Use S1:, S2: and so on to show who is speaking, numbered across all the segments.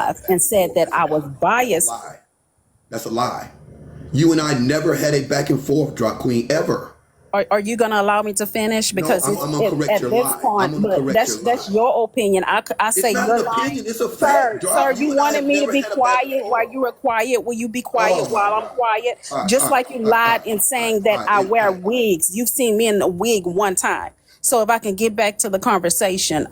S1: live and said that I was biased.
S2: Lie. That's a lie. You and I never had a back and forth, Drop Queen, ever.
S1: Are you going to allow me to finish?
S2: No,
S1: Because
S2: I'm gonna correct
S1: at
S2: your
S1: this
S2: lie.
S1: point,
S2: I'm gonna
S1: but
S2: correct your
S1: that's
S2: lie.
S1: your opinion. I
S2: It's
S1: say
S2: not
S1: you're
S2: an opinion.
S1: lying.
S2: It's a fact,
S1: Sir,
S2: Drop.
S1: you
S2: You and I
S1: wanted
S2: have
S1: me to
S2: never
S1: be
S2: had a back and
S1: quiet while
S2: forth.
S1: you were quiet. Will you be quiet
S2: Oh my
S1: while I'm
S2: God.
S1: quiet?
S2: All right,
S1: Just
S2: all right,
S1: like you
S2: all right, all
S1: lied
S2: right,
S1: in
S2: all right,
S1: saying
S2: all
S1: that
S2: right.
S1: I wear wigs. You've seen me in a wig one time. So if I can get back to the conversation.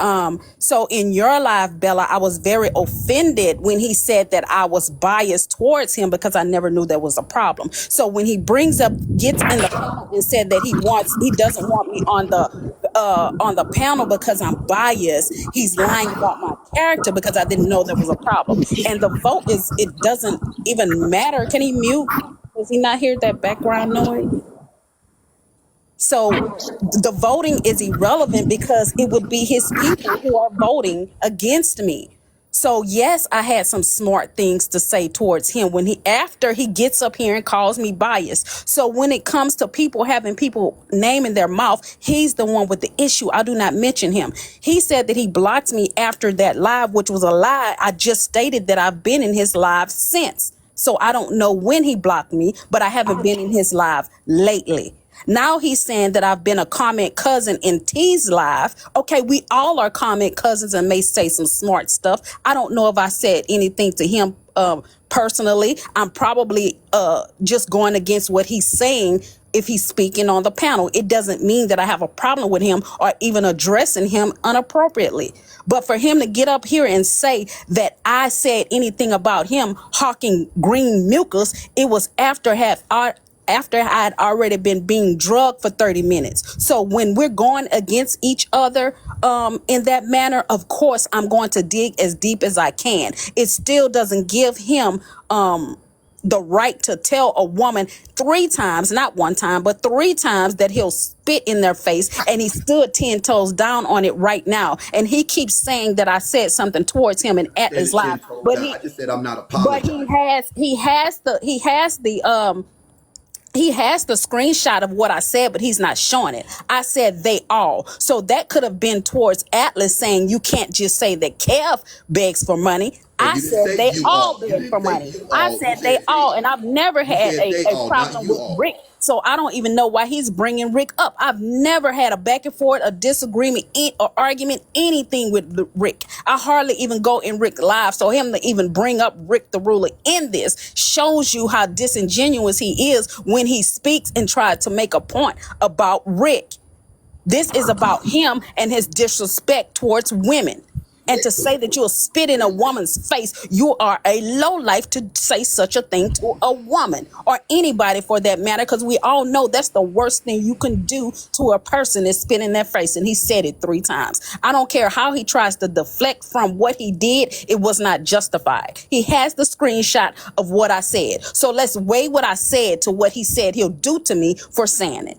S1: So in your life, Bella, I was very offended when he said that I was biased towards him because I never knew there was a problem. So when he gets in the panel and said that he doesn't want me on the panel because I'm biased, he's lying about my character because I didn't know there was a problem. And the vote it doesn't even matter. Can he mute? Does he not hear that background noise? So the voting is irrelevant because it would be his people who are voting against me. So yes, I had some smart things to say towards him after he gets up here and calls me biased. So when it comes to having people name in their mouth, he's the one with the issue. I do not mention him. He said that he blocked me after that live, which was a lie. I just stated that I've been in his live since. So I don't know when he blocked me, but I haven't been in his live lately. Now he's saying that I've been a comment cousin in T's live. Okay, we all are comment cousins and may say some smart stuff. I don't know if I said anything to him personally. I'm probably just going against what he's saying if he's speaking on the panel. It doesn't mean that I have a problem with him or even addressing him inappropriately. But for him to get up here and say that I said anything about him hawking green mucus, it was after I'd already been being drugged for 30 minutes. So when we're going against each other in that manner, of course, I'm going to dig as deep as I can. It still doesn't give him the right to tell a woman 3 times, not one time, but 3 times that he'll spit in their face. And he stood 10 toes down on it right now. And he keeps saying that I said something towards him in Atlas Live. But
S2: I just said I'm not
S1: but
S2: apologizing.
S1: he has the screenshot of what I said, but he's not showing it. I said they all. So that could have been towards Atlas saying you can't just say that Kev begs for money. I said they all beg for money. I said they all, and I've never had a problem with Rick. So I don't even know why he's bringing Rick up. I've never had a back and forth, a disagreement, or argument, anything with Rick. I hardly even go in Rick live. So him to even bring up Rick the Ruler in this shows you how disingenuous he is when he speaks and tries to make a point about Rick. This is about him and his disrespect towards women. And to say that you'll spit in a woman's face, you are a lowlife to say such a thing to a woman or anybody for that matter, because we all know that's the worst thing you can do to a person is spit in their face. And he said it 3 times. I don't care how he tries to deflect from what he did. It was not justified. He has the screenshot of what I said. So let's weigh what I said to what he said he'll do to me for saying it.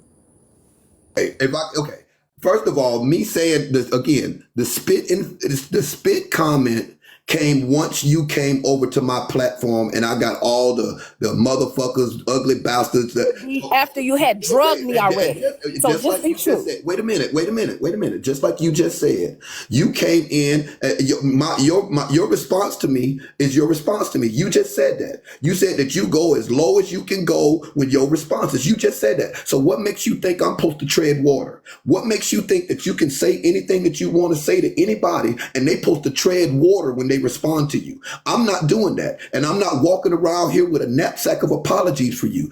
S2: Okay. First of all, me saying this again, the spit comment came once you came over to my platform and I got all the motherfuckers, ugly bastards that
S1: after you had drugged me already. So just
S2: like
S1: be true.
S2: Wait a minute. Just like you just said, you came in. Your response to me is your response to me. You just said that. You said that you go as low as you can go with your responses. You just said that. So what makes you think I'm supposed to tread water? What makes you think that you can say anything that you want to say to anybody and they supposed to tread water when they respond to you? I'm not doing that, and I'm not walking around here with a knapsack of apologies for you.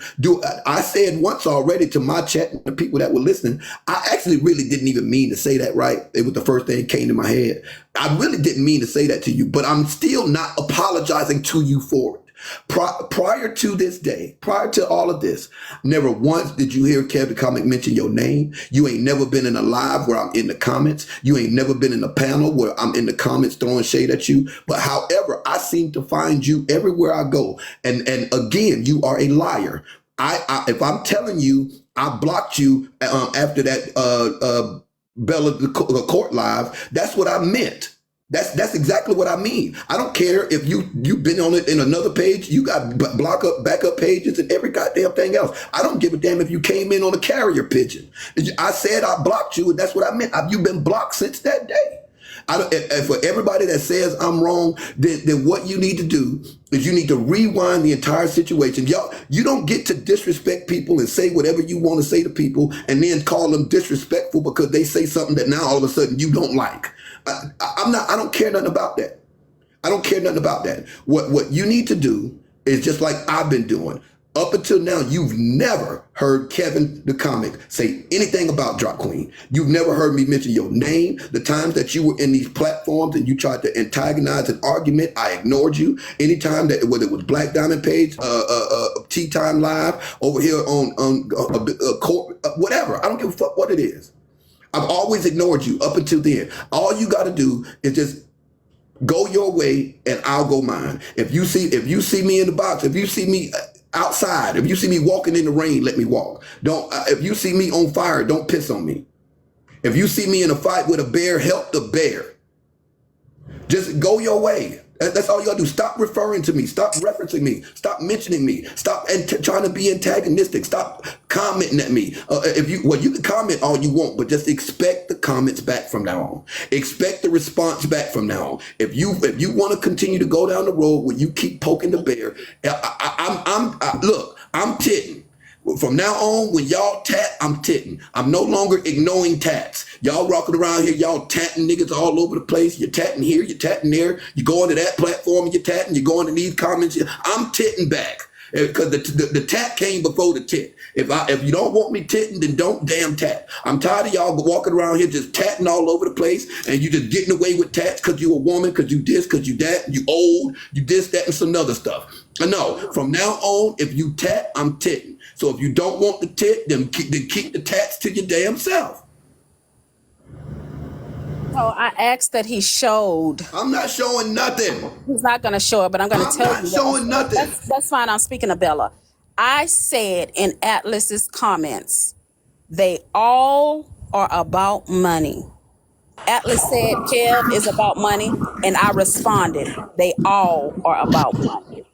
S2: I said once already to my chat and the people that were listening, I actually really didn't even mean to say that, right? It was the first thing that came to my head. I really didn't mean to say that to you, but I'm still not apologizing to you for it. Prior to this day, prior to all of this, never once did you hear Kev the Comic mention your name. You ain't never been in a live where I'm in the comments. You ain't never been in a panel where I'm in the comments throwing shade at you. But however, I seem to find you everywhere I go. And again, you are a liar. If I'm telling you I blocked you after that Bella the Court live, that's what I meant. That's exactly what I mean. I don't care if you've been on it in another page. You got backup pages and every goddamn thing else. I don't give a damn if you came in on a carrier pigeon. I said I blocked you, and that's what I meant. You've been blocked since that day. And for everybody that says I'm wrong, then what you need to do is you need to rewind the entire situation. Y'all, you don't get to disrespect people and say whatever you want to say to people and then call them disrespectful because they say something that now all of a sudden you don't like. I don't care nothing about that. I don't care nothing about that. What you need to do is just like I've been doing. Up until now, you've never heard Kevin the comic say anything about DropQueen. You've never heard me mention your name. The times that you were in these platforms and you tried to antagonize an argument, I ignored you. Anytime that, whether it was Black Diamond Page, Tea Time Live, over here on court, whatever. I don't give a fuck what it is. I've always ignored you up until then. All you got to do is just go your way and I'll go mine. If you see me in the box, if you see me outside, if you see me walking in the rain, let me walk. Don't. If you see me on fire, don't piss on me. If you see me in a fight with a bear, help the bear. Just go your way. That's all you gotta do. Stop referring to me. Stop referencing me. Stop mentioning me. Stop trying to be antagonistic. Stop commenting at me. You can comment all you want, but just expect the comments back from now on. Expect the response back from now on. If you want to continue to go down the road where you keep poking the bear, I'm titting. From now on, when y'all tat, I'm titting. I'm no longer ignoring tats. Y'all rocking around here, y'all tatting niggas all over the place. You're tatting here, you're tatting there. You go into that platform, you're tatting. You go into these comments. I'm titting back because the tat came before the tit. If you don't want me titting, then don't damn tat. I'm tired of y'all walking around here just tatting all over the place, and you just getting away with tats because you a woman, because you this, because you that, you old, you this, that, and some other stuff. No, from now on, if you tat, I'm titting. So if you don't want the tit, then keep the tats to your damn self.
S1: So I asked that he showed.
S2: I'm not showing nothing.
S1: He's not going to show it, but I'm going to tell you.
S2: I'm not showing nothing.
S1: That's fine. I'm speaking to Bella. I said in Atlas's comments, they all are about money. Atlas said Kev is about money, and I responded, they all are about money.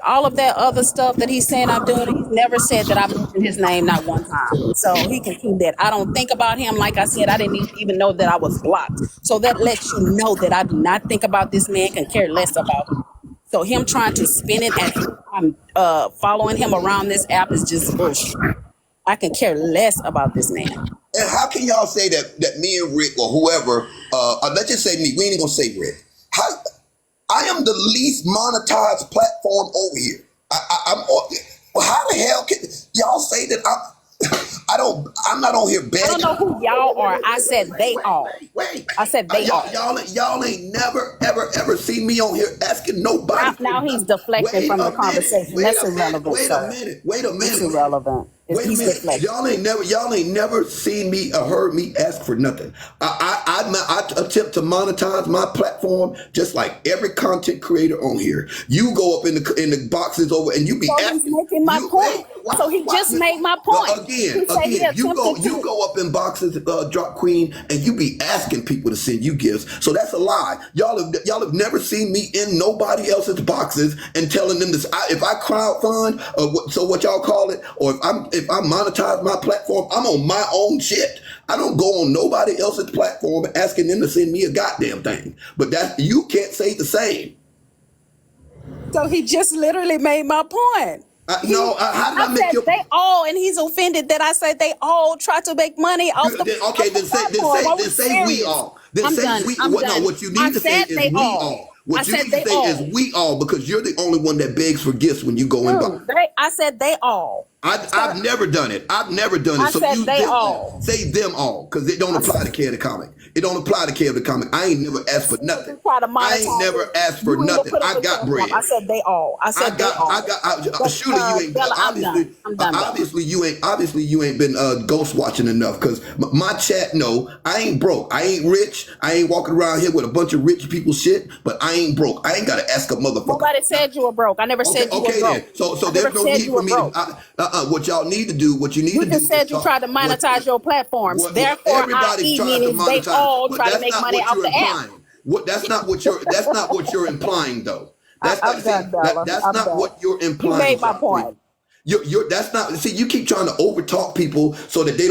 S1: All of that other stuff that he's saying I'm doing, he's never said that I mentioned his name not one time. So he can keep that. I don't think about him. Like I said, I didn't even know that I was blocked. So that lets you know that I do not think about this man, can care less about him. So him trying to spin it as I'm following him around this app is just bullshit. I can care less about this man.
S2: And how can y'all say that me and Rick or whoever, let's just say me, we ain't gonna say Rick. I am the least monetized platform over here. How the hell can y'all say that I'm not on here begging?
S1: I don't know who y'all are. I said they all.
S2: Wait.
S1: I said they all.
S2: Y'all ain't never, ever seen me on here asking nobody.
S1: Now he's deflecting from the conversation. That's irrelevant.
S2: Wait a minute.
S1: It's irrelevant.
S2: Wait a minute. Y'all ain't never seen me or heard me ask for nothing. I attempt to monetize my platform just like every content creator on here. You go up in the boxes over and you be asking.
S1: He's making my point. So he just made my point.
S2: Again, you go up in boxes, DropQueen, and you be asking people to send you gifts. So that's a lie. Y'all have never seen me in nobody else's boxes and telling them this. If I crowdfund, so what y'all call it, or if I monetize my platform, I'm on my own shit. I don't go on nobody else's platform asking them to send me a goddamn thing. But that you can't say the same.
S1: So he just literally made my point.
S2: How did I make your
S1: they all, and he's offended that I said they all try to make money off the
S2: then say we all. Then say we. No, what you need to say is we all. What you need to say is we all, because you're the only one that begs for gifts when you go in box.
S1: I said they all.
S2: I've never done it. I
S1: said they all.
S2: Say them all, because it don't apply to Kev the comic. It don't apply to Kev the comic. I ain't never asked for nothing. I ain't never asked for nothing. I got bread.
S1: I said they all.
S2: Surely you ain't. Obviously you ain't been ghost watching enough, because my chat know I ain't broke. I ain't rich. I ain't walking around here with a bunch of rich people shit. But I ain't broke. I ain't got to ask a motherfucker.
S1: Nobody said you were broke. I never said you were broke.
S2: Then. So there's no need for me to. What y'all need to do,
S1: you just said you tried to monetize your platforms. Therefore,
S2: everybody tried to monetize.
S1: They all try to make money off the app.
S2: That's not what you're implying, though. That's not what you're implying.
S1: You made my point.
S2: That's not, see, you keep trying to overtalk people so that they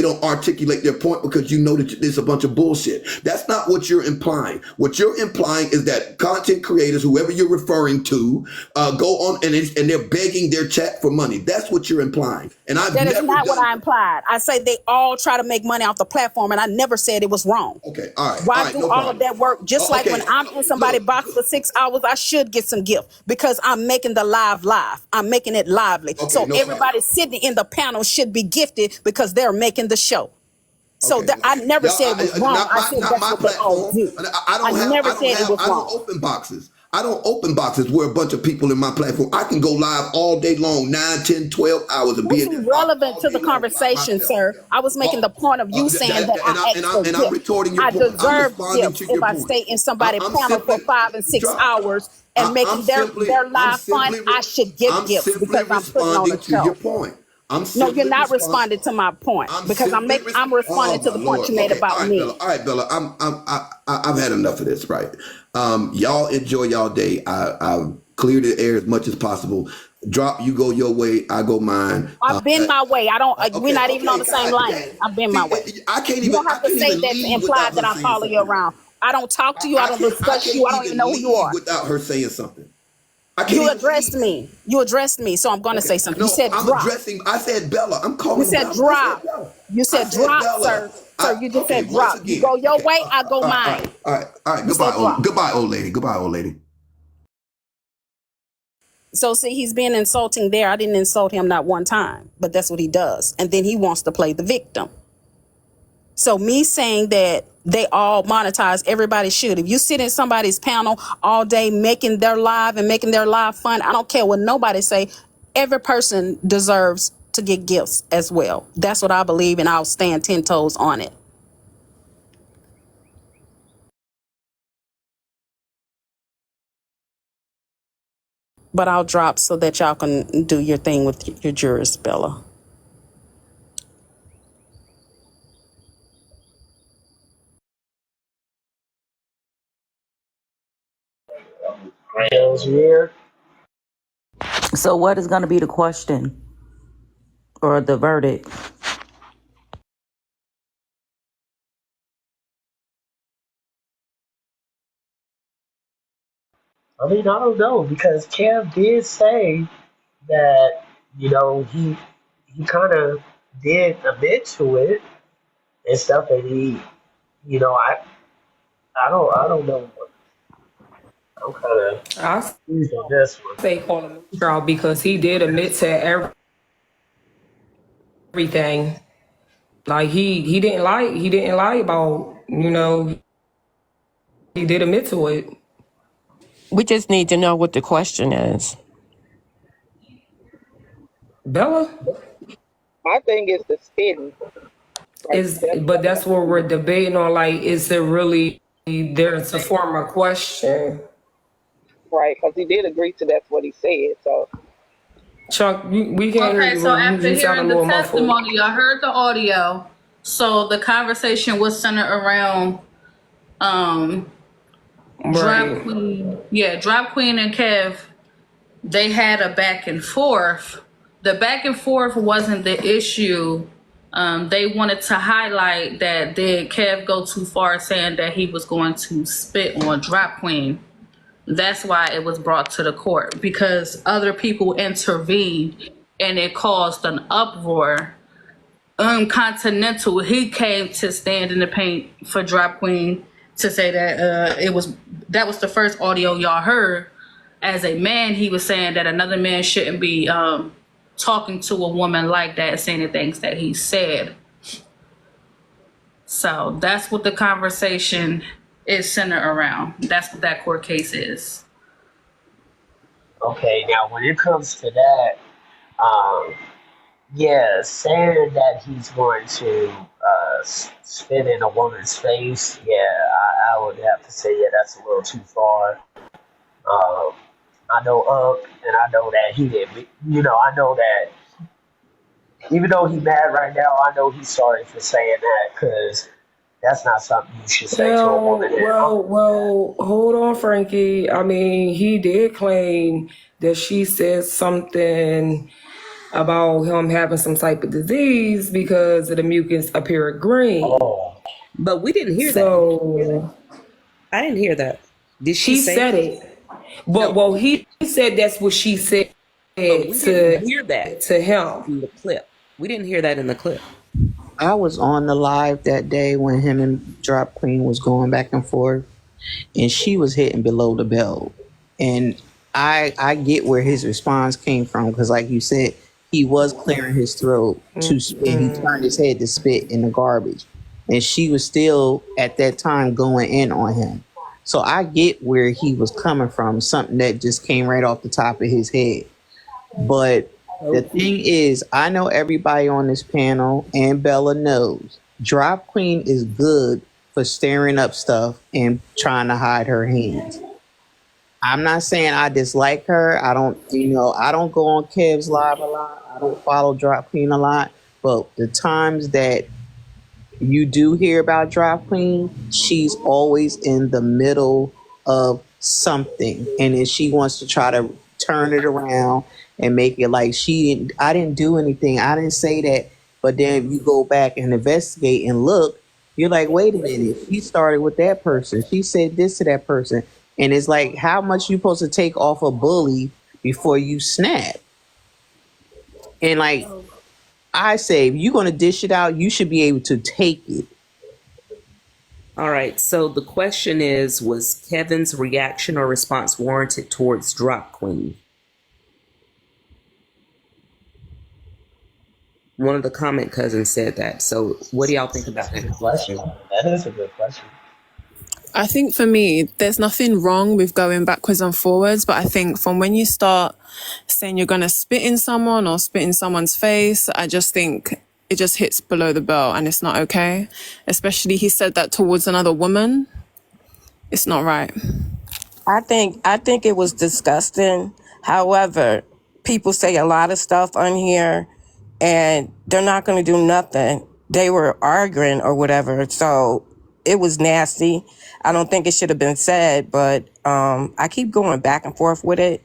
S2: don't articulate their point because you know that it's a bunch of bullshit. That's not what you're implying. What you're implying is that content creators, whoever you're referring to, go on and they're begging their chat for money. That's what you're implying. And I've
S1: That is
S2: never
S1: not what
S2: done.
S1: I implied. I say they all try to make money off the platform, and I never said it was wrong.
S2: Okay, all
S1: Why
S2: right,
S1: do
S2: no
S1: all
S2: problem.
S1: of that work? Just like
S2: Okay,
S1: when I'm in somebody's box for 6 hours, I should get some gift because I'm making the live. I'm making it lively.
S2: okay,
S1: So
S2: no problem.
S1: everybody sitting in the panel should be gifted because they're making the show. So
S2: Okay,
S1: I never
S2: y'all,
S1: said it was wrong. I said
S2: not
S1: that's
S2: my
S1: what they all
S2: platform.
S1: do. I never said it was
S2: I don't
S1: wrong.
S2: open boxes. I don't open boxes where a bunch of people in my platform. I can go live all day long, 9, 10, 12 hours and be
S1: That's
S2: in this box
S1: irrelevant
S2: all
S1: to
S2: day
S1: the
S2: long by
S1: conversation,
S2: myself.
S1: sir. I was making the point of you saying that I asked for
S2: And I'm
S1: gifts.
S2: retorting your
S1: I
S2: point. I'm
S1: deserve
S2: responding
S1: gifts
S2: to
S1: if
S2: your
S1: I
S2: point.
S1: stay in somebody's
S2: I'm
S1: panel for
S2: simply
S1: 5 and 6
S2: drop.
S1: hours and making their
S2: I'm
S1: live fun.
S2: simply
S1: I should get
S2: I'm
S1: gifts
S2: simply
S1: because I'm putting on a
S2: responding to your
S1: show.
S2: point. I'm
S1: No, you're
S2: simply
S1: not
S2: responding.
S1: responding to my point
S2: I'm
S1: because
S2: simply
S1: I'm
S2: oh
S1: responding to
S2: my
S1: the point
S2: lord.
S1: you made
S2: Okay,
S1: about me.
S2: All right, Bella. I've had enough of this. Right. Y'all enjoy y'all day. I've cleared the air as much as possible. Drop. You go your way. I go mine.
S1: I've been my way. I don't. We're not even on
S2: Okay.
S1: the same
S2: God
S1: lane.
S2: damn.
S1: I've been my
S2: See,
S1: way. You don't
S2: I
S1: have to
S2: can't
S1: say
S2: even
S1: that to
S2: leave
S1: imply
S2: without
S1: that
S2: her
S1: I
S2: saying
S1: follow you
S2: something.
S1: around. I don't talk to you. I don't
S2: I
S1: discuss you.
S2: can't
S1: I don't even
S2: even
S1: know who you
S2: leave
S1: are.
S2: without her saying something. I can't
S1: You
S2: even
S1: addressed
S2: leave.
S1: me. You addressed me. So I'm going to
S2: Okay.
S1: say something. You
S2: No,
S1: said
S2: I'm
S1: drop.
S2: addressing. I said Bella. I'm
S1: You
S2: calling her
S1: said
S2: Bella. I said
S1: drop.
S2: Bella.
S1: You
S2: I
S1: said
S2: said
S1: drop,
S2: Bella.
S1: sir. Sir, you just
S2: Okay.
S1: said
S2: Once
S1: drop. You
S2: again.
S1: go your
S2: Okay.
S1: way, I go mine.
S2: All right.
S1: You said drop.
S2: Goodbye, old lady. Goodbye, old lady.
S1: So see, he's being insulting there. I didn't insult him not one time, but that's what he does. And then he wants to play the victim. So me saying that they all monetize, everybody should. If you sit in somebody's panel all day making their live and making their live fun, I don't care what nobody say. Every person deserves to get gifts as well. That's what I believe, and I'll stand 10 toes on it. But I'll drop so that y'all can do your thing with your jurors, Bella.
S3: Yeah.
S4: So, what is going to be the question or the verdict?
S3: I mean, I don't know because Kev did say that he kind of did admit to it and stuff, and I don't know. I'm kind of
S5: I
S3: confused on this one.
S5: say call him a trial because he did admit to everything. Like he didn't lie about he did admit to it.
S6: We just need to know what the question is.
S5: Bella
S7: My thing is the spitting. Like
S5: is, but that's what we're debating on. Like, is it really there to form a question?
S7: right, because he did agree to that's what he said. So
S5: Chuck, we can't hear
S8: Okay,
S5: you.
S8: so after
S5: You sound a
S8: hearing the
S5: little muffled.
S8: testimony, I heard the audio. So the conversation was centered around um Drop
S5: Right.
S8: Queen. Yeah, Drop Queen and Kev, they had a back and forth. The back and forth wasn't the issue. They wanted to highlight that did Kev go too far saying that he was going to spit on Drop Queen. That's why it was brought to the court because other people intervened and it caused an uproar. Continental, he came to stand in the paint for Drop Queen to say that that was the first audio y'all heard. As a man, he was saying that another man shouldn't be talking to a woman like that and saying the things that he said. So that's what the conversation is centered around. That's what that court case is.
S3: Okay, now when it comes to that, um, yeah, saying that he's going to spit in a woman's face, yeah, I would have to say, yeah, that's a little too far. Um, I know and I know that he didn't. I know that even though he's mad right now, I know he's sorry for saying that because that's not something you should say to a woman.
S5: Well, hold on, Frankie. I mean, he did claim that she said something about him having some type of disease because of the mucus appeared green.
S3: Oh,
S9: But we didn't hear that.
S5: So
S9: I didn't hear that. Did she
S5: she
S9: say
S5: said
S9: that?
S5: it. But
S9: No,
S5: well, he said that's what she said
S9: but we didn't hear that
S5: to him.
S9: in the clip. We didn't hear that in the clip.
S10: I was on the live that day when him and DropQueen was going back and forth, and she was hitting below the belt. And I get where his response came from, because like you said, he was clearing his throat to spit. He turned his head to spit in the garbage, and she was still at that time going in on him. So I get where he was coming from, something that just came right off the top of his head. But the thing is, I know everybody on this panel, and Bella knows, Drop Queen is good for stirring up stuff and trying to hide her hands. I'm not saying I dislike her. I don't, I don't go on Kev's live a lot. I don't follow Drop Queen a lot. But the times that you do hear about Drop Queen, she's always in the middle of something. And then she wants to try to turn it around and make it like I didn't do anything. I didn't say that. But then if you go back and investigate and look, you're like, wait a minute. She started with that person. She said this to that person. And it's like, how much you supposed to take off a bully before you snap? And like I say, if you're going to dish it out, you should be able to take it.
S9: All right. So the question is, was Kevin's reaction or response warranted towards Drop Queen? One of the comment cousins said that. So what do y'all think about that question?
S3: that is a good question.
S11: I think for me, there's nothing wrong with going backwards and forwards, but I think from when you start saying you're going to spit in someone or spit in someone's face, I just think it just hits below the belt and it's not okay. Especially he said that towards another woman. It's not right.
S6: I think it was disgusting. However, people say a lot of stuff on here and they're not going to do nothing. They were arguing or whatever. So it was nasty. I don't think it should have been said, but I keep going back and forth with it.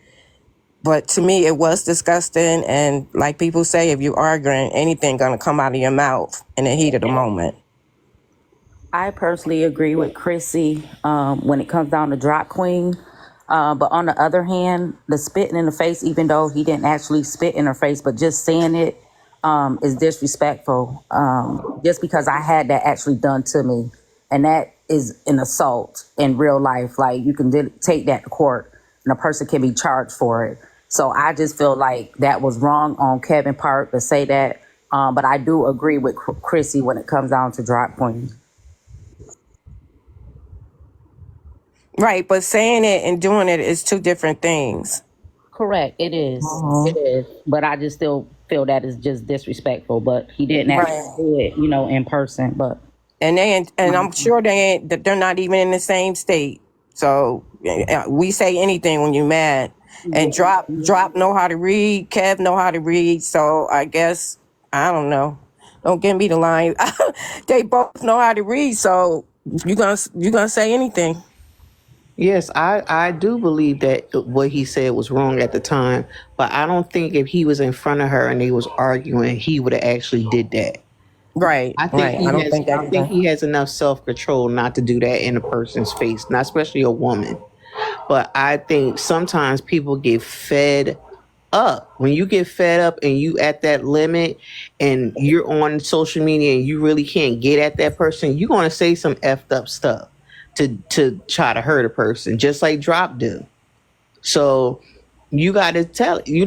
S6: But to me, it was disgusting. And like people say, if you're arguing, anything going to come out of your mouth in the heat of the moment.
S4: I personally agree with Chrissy when it comes down to Drop Queen. But on the other hand, the spitting in the face, even though he didn't actually spit in her face, but just saying it is disrespectful. Just because I had that actually done to me. And that is an assault in real life. Like, you can take that to court and a person can be charged for it. So I just feel like that was wrong on Kevin's part to say that. But I do agree with Chrissy when it comes down to Drop Queen.
S6: Right, but saying it and doing it is two different things.
S4: Correct, it is. It is. But I just still feel that is just disrespectful. But he didn't actually do it, in person. But
S6: and I'm sure that they're not even in the same state. So we say anything when you're mad. And drop know how to read. Kev know how to read. So I guess I don't know. Don't give me the line. They both know how to read. So you gonna say anything?
S10: Yes, I do believe that what he said was wrong at the time, but I don't think if he was in front of her and they was arguing, he would have actually did that.
S6: Right.
S10: I think
S6: Right.
S10: I think he has enough self-control not to do that in a person's face, not especially a woman. But I think sometimes people get fed up. When you get fed up and you at that limit and you're on social media and you really can't get at that person, you're going to say some effed up stuff to try to hurt a person, just like Drop do. So you got to tell, you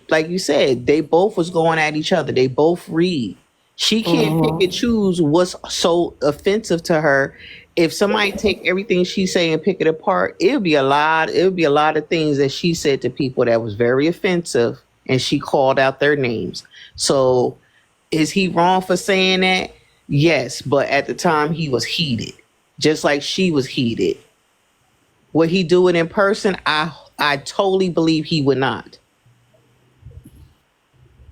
S10: like you said, they both was going at each other. They both read. She can't pick and choose what's so offensive to her. If somebody take everything she say and pick it apart, it'll be a lot of things that she said to people that was very offensive, and she called out their names. So is he wrong for saying that? Yes, but at the time he was heated, just like she was heated. Would he do it in person? I totally believe he would not.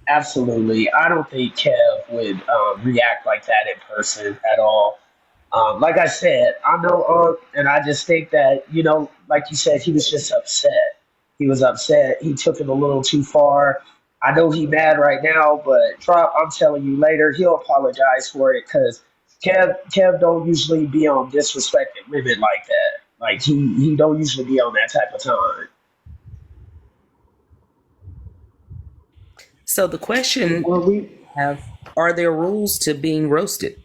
S3: Absolutely. I don't think Kev would react like that in person at all. Like I said, I know, and I just think that, like you said, he was just upset. He was upset. He took it a little too far. I know he mad right now, but Drop, I'm telling you later, he'll apologize for it because Kev don't usually be on disrespecting women like that. Like he don't usually be on that type of time.
S9: So the question
S10: Well, we
S9: have, are there rules to being roasted,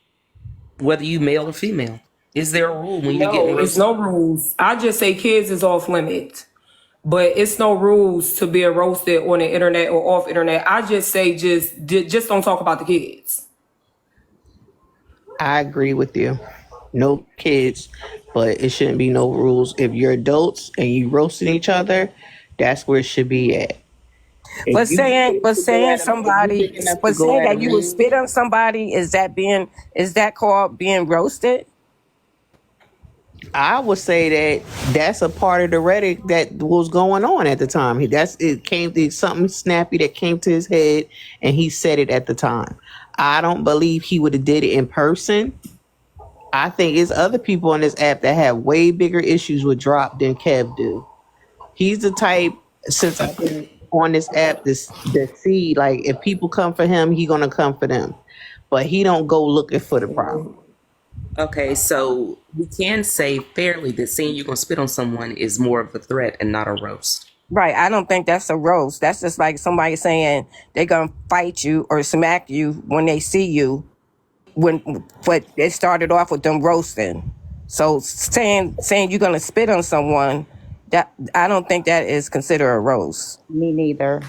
S9: whether you male or female? Is there a rule when you're getting
S5: No, it's
S9: roasted?
S5: no rules. I just say kids is off limit. But it's no rules to being roasted on the internet or off internet. I just say just don't talk about the kids.
S10: I agree with you. No kids, but it shouldn't be no rules. If you're adults and you roasting each other, that's where it should be at. If
S6: But
S10: you big
S6: saying,
S10: enough to go at a, if you big enough to
S6: but
S10: go
S6: saying
S10: at a
S6: that you would
S10: man,
S6: spit on somebody, is that called being roasted?
S10: I would say that that's a part of the rhetoric that was going on at the time. It came to something snappy that came to his head, and he said it at the time. I don't believe he would have did it in person. I think it's other people on this app that have way bigger issues with Drop than Kev do. He's the type, since I've been on this app, that see, like, if people come for him, he gonna come for them, but he don't go looking for the problem.
S9: Okay, so we can say fairly that saying you're going to spit on someone is more of a threat and not a roast.
S6: Right. I don't think that's a roast. That's just like somebody saying they're gonna fight you or smack you when they see you. But it started off with them roasting. So saying you're gonna spit on someone, that I don't think that is considered a roast.
S4: Me neither.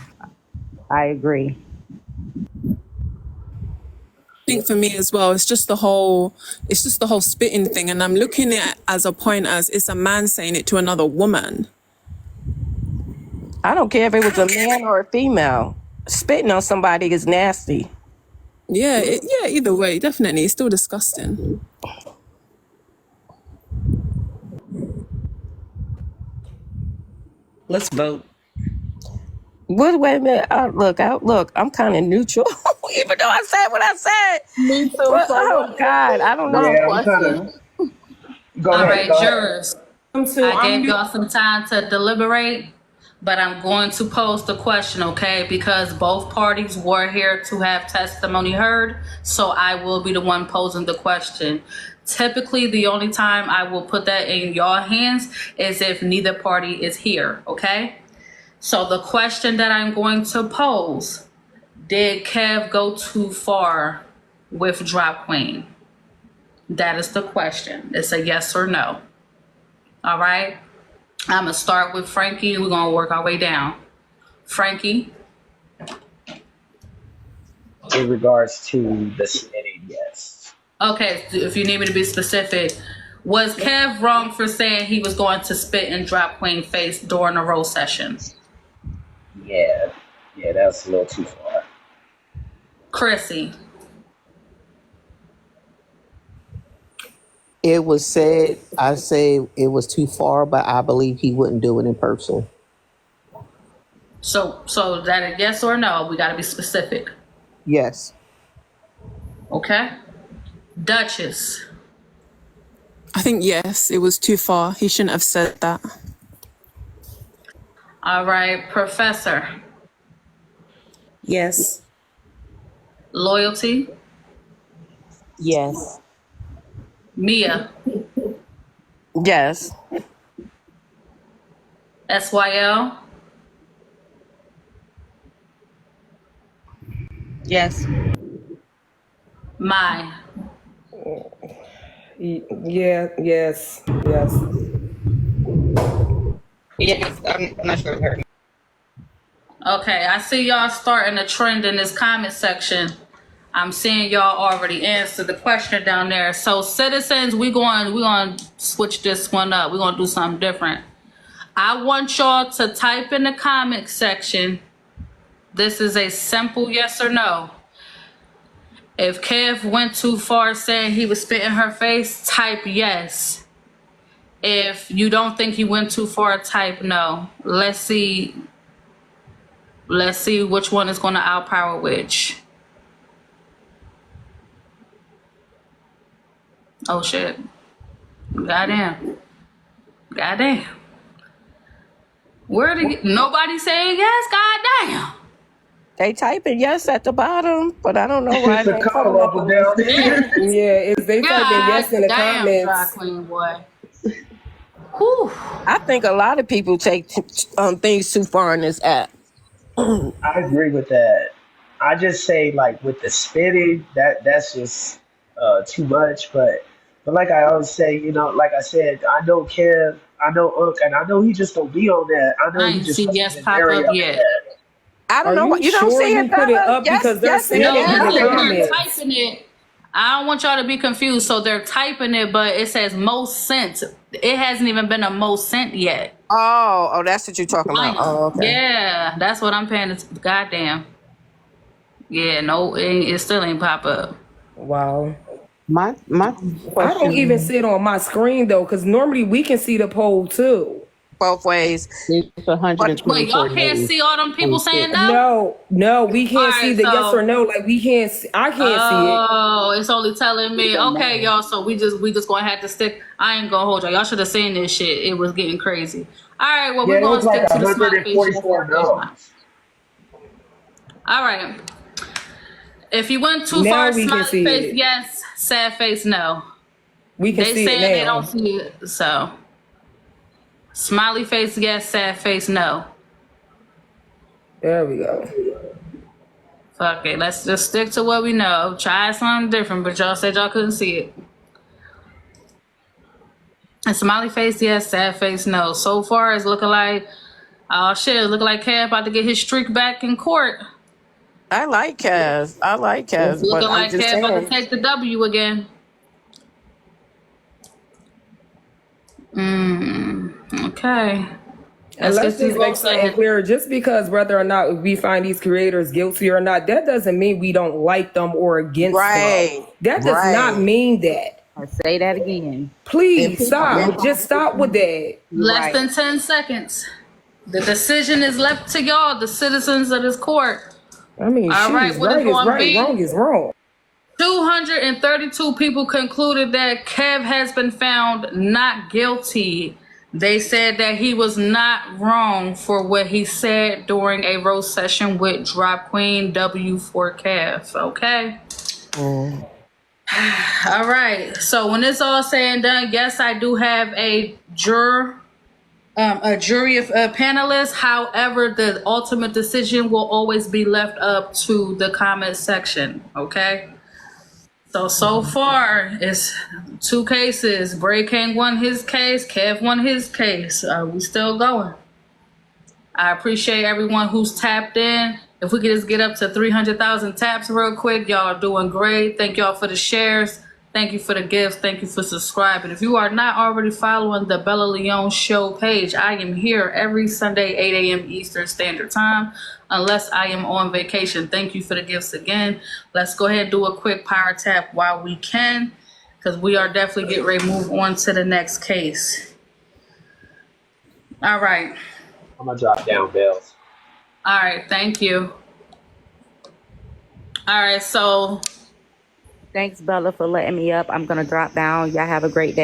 S4: I agree.
S11: I think for me as well, it's just the whole spitting thing, and I'm looking at it as a point as it's a man saying it to another woman.
S6: I don't care if it was a man or a female. Spitting on somebody is nasty.
S11: Yeah, yeah. Either way, definitely, it's still disgusting.
S9: Let's vote.
S6: Wait a minute. Look. I'm kind of neutral, even though I said what I said.
S8: Me too.
S6: But
S8: So
S6: oh God, I don't know.
S3: Yeah, I'm kind of. Go
S8: all
S3: ahead.
S8: right,
S3: Go ahead.
S8: jurors. I gave y'all some time to deliberate, but I'm going to pose the question, okay? Because both parties were here to have testimony heard, so I will be the one posing the question. Typically, the only time I will put that in your hands is if neither party is here, okay? So the question that I'm going to pose, did Kev go too far with DropQueen? That is the question. It's a yes or no. All right? I'm going to start with Frankie and we're going to work our way down. Frankie?
S3: In regards to the spitting, yes.
S8: Okay, if you need me to be specific, was Kev wrong for saying he was going to spit in DropQueen face during a roast session?
S3: Yeah, that's a little too far.
S8: Chrissy?
S10: It was said, I say it was too far, but I believe he wouldn't do it in person.
S8: So that a yes or no? We got to be specific.
S10: Yes.
S8: Okay? Duchess?
S11: I think yes, it was too far. He shouldn't have said that.
S8: All right, Professor?
S9: Yes.
S8: Loyalty?
S4: Yes.
S8: Mia?
S6: Yes.
S8: SYL?
S4: Yes.
S8: Mai?
S5: Yeah, yes.
S10: Yes, I'm not sure of her.
S8: Okay, I see y'all starting a trend in this comment section. I'm seeing y'all already answered the question down there. So citizens, we're going to switch this one up. We're going to do something different. I want y'all to type in the comment section. This is a simple yes or no. If Kev went too far saying he was spitting her face, type yes. If you don't think he went too far, type no. Let's see which one is going to outpower which. Oh shit. Goddamn. Nobody saying yes? Goddamn.
S6: They typing yes at the bottom, but I don't know why
S3: It's
S6: they
S3: a
S6: ain't
S3: couple
S6: coming
S3: of
S6: up
S3: them
S6: on the
S3: down
S6: screen.
S3: there.
S5: Yeah, it's they typing
S8: God
S5: yes in the
S8: damn, dry
S5: comments.
S8: queen boy. Whew.
S6: I think a lot of people take things too far in this app.
S3: I agree with that. I just say like with the spitting, that's just too much. But like I always say, like I said, I know Kev, I know Unc, and I know he just don't be on that. I know
S8: I
S3: he
S8: ain't
S3: just
S8: see
S3: fucking
S8: yes
S3: been
S8: pop
S3: very
S8: up
S3: up in
S8: yet.
S3: that.
S6: I don't
S5: Are
S6: know
S5: you
S6: what you don't
S5: sure
S6: see
S5: you
S6: it,
S5: put it
S6: Bella.
S5: up?
S6: Yes,
S5: Because they're
S6: yes, it
S5: saying it
S3: Yeah,
S5: in
S3: he
S5: the
S8: Yes,
S3: put
S8: and
S3: it up
S8: they're
S3: there.
S5: comments.
S8: typing it. I don't want y'all to be confused. So they're typing it, but it says most sent. It hasn't even been a most sent yet.
S6: Oh, that's what you're talking about.
S8: Mine.
S6: Oh, okay.
S8: Yeah, that's what I'm paying. Goddamn. Yeah, no, it still ain't pop up.
S5: Wow.
S10: My
S5: I don't even
S10: question
S5: see it on my screen though, because normally we can see the poll too.
S6: Both ways.
S10: is it's
S6: But
S10: 124
S8: Wait, y'all can't
S10: days
S8: see all them people
S10: on
S8: saying
S10: six.
S8: no?
S5: No, we
S8: All
S5: can't see
S8: right,
S5: the yes or
S8: so
S5: no. Like we can't. I can't see it.
S8: it's only telling me. Okay, y'all. So we just gonna have to stick. I ain't gonna hold y'all. Y'all should have seen this shit. It was getting crazy. All right, well
S3: Yeah,
S8: we're
S3: it
S8: gonna
S3: was like
S8: stick to the smiley face. Yes,
S3: 144
S8: that face no.
S3: no's.
S8: All right. If you went too
S5: Now
S8: far,
S5: we can
S8: smiley
S5: see
S8: face
S5: it.
S8: yes, sad face no.
S5: We can
S8: They
S5: see it
S8: saying they don't
S5: now.
S8: see it. So smiley face yes, sad face no.
S5: There we go.
S8: Fuck it. Let's just stick to what we know. Try something different, but y'all said y'all couldn't see it. And smiley face, yes. Sad face, no. So far, it's looking like, oh shit, it's looking like Kev about to get his streak back in court.
S6: I like Kaz. I like
S8: It's
S6: Kaz, but
S8: looking
S6: I'm
S8: like
S6: just
S8: Kev about to
S6: saying.
S8: take the W again. Okay.
S5: And
S8: Let's
S5: let's
S8: get these
S5: just make
S8: votes
S5: something
S8: in.
S5: clear. Just because whether or not we find these creators guilty or not, that doesn't mean we don't like them or against them.
S6: Right,
S5: That does not
S6: right.
S5: mean that.
S4: I say that again.
S6: And
S5: Please
S6: people,
S5: stop. Just stop with that.
S4: You're
S8: Less
S4: right.
S8: than 10 seconds. The decision is left to y'all, the citizens of this court.
S5: I mean,
S8: All
S5: shit
S8: right,
S5: is
S8: what is
S5: right is
S8: going to
S5: right,
S8: be?
S5: wrong is wrong.
S8: 232 people concluded that Kev has been found not guilty. They said that he was not wrong for what he said during a roast session with DropQueen W for Kev. Okay. All right. So when it's all said and done, yes, I do have a jury of panelists. However, the ultimate decision will always be left up to the comment section. Okay. So far, it's two cases. Bray King won his case. Kev won his case. We still going. I appreciate everyone who's tapped in. If we could just get up to 300,000 taps real quick, y'all are doing great. Thank y'all for the shares. Thank you for the gifts. Thank you for subscribing. If you are not already following the Bella Leone Show page, I am here every Sunday, 8 a.m. Eastern Standard Time, unless I am on vacation. Thank you for the gifts again. Let's go ahead and do a quick power tap while we can, because we are definitely getting ready to move on to the next case. All right.
S3: I'm gonna drop down bells.
S8: All right. Thank you. All right. So
S4: Thanks, Bella, for letting me up. I'm going to drop down. Y'all have a great day.